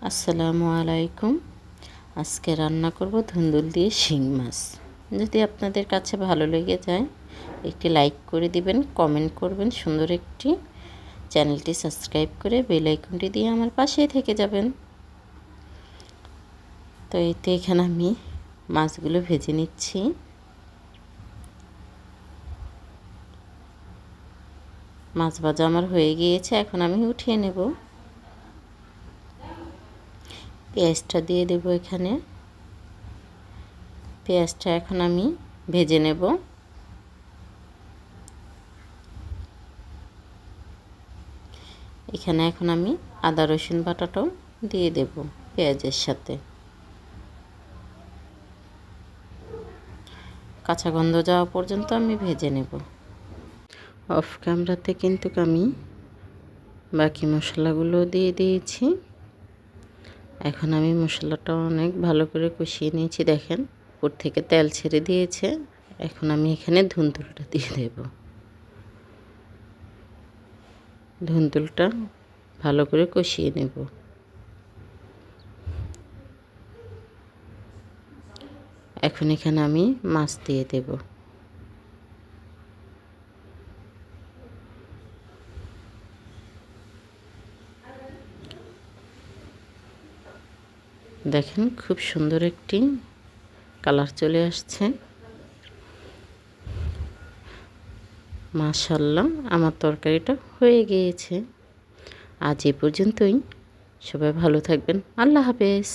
আসসালামু আলাইকুম। আজকে রান্না করব ধুন্দুল দিয়ে শিং মাছ। যদি আপনাদের কাছে ভালো লেগে যায় একটি লাইক করে দিবেন, কমেন্ট করবেন, সুন্দর একটি চ্যানেলটি সাবস্ক্রাইব করে বেল আইকনটি দিয়ে আমার পাশেই থেকে যাবেন। তো এখানে আমি মাছগুলো ভেজে নিচ্ছি। মাছ ভাজা আমার হয়ে গিয়েছে, এখন আমি উঠিয়ে নেব। পেঁয়াজটা দিয়ে দেব এখানে। পেঁয়াজটা এখন আমি ভেজে নেব। এখানে এখন আমি আদা রসুন বাটাটাও দিয়ে দেব পেঁয়াজের সাথে। কাঁচা গন্ধ যাওয়া পর্যন্ত আমি ভেজে নেব। অফ ক্যামেরাতে কিন্তু আমি বাকি মশলাগুলো দিয়ে দিয়েছি। এখন আমি মশলাটা অনেক ভালো করে কষিয়ে নিয়েছি, দেখেন উপর থেকে তেল ছেড়ে দিয়েছে। এখন আমি এখানে ধুন্দুলটা দিয়ে দেব। ধুন্দুলটা ভালো করে কষিয়ে নেব। এখন এখানে আমি মাছ দিয়ে দেব। দেখেন খুব সুন্দর একটি কালার চলে আসছে। মাশাআল্লাহ, আমার তরকারিটা হয়ে গিয়েছে। আজ এ পর্যন্তই। সবাই ভালো থাকবেন। আল্লাহ হাফেজ।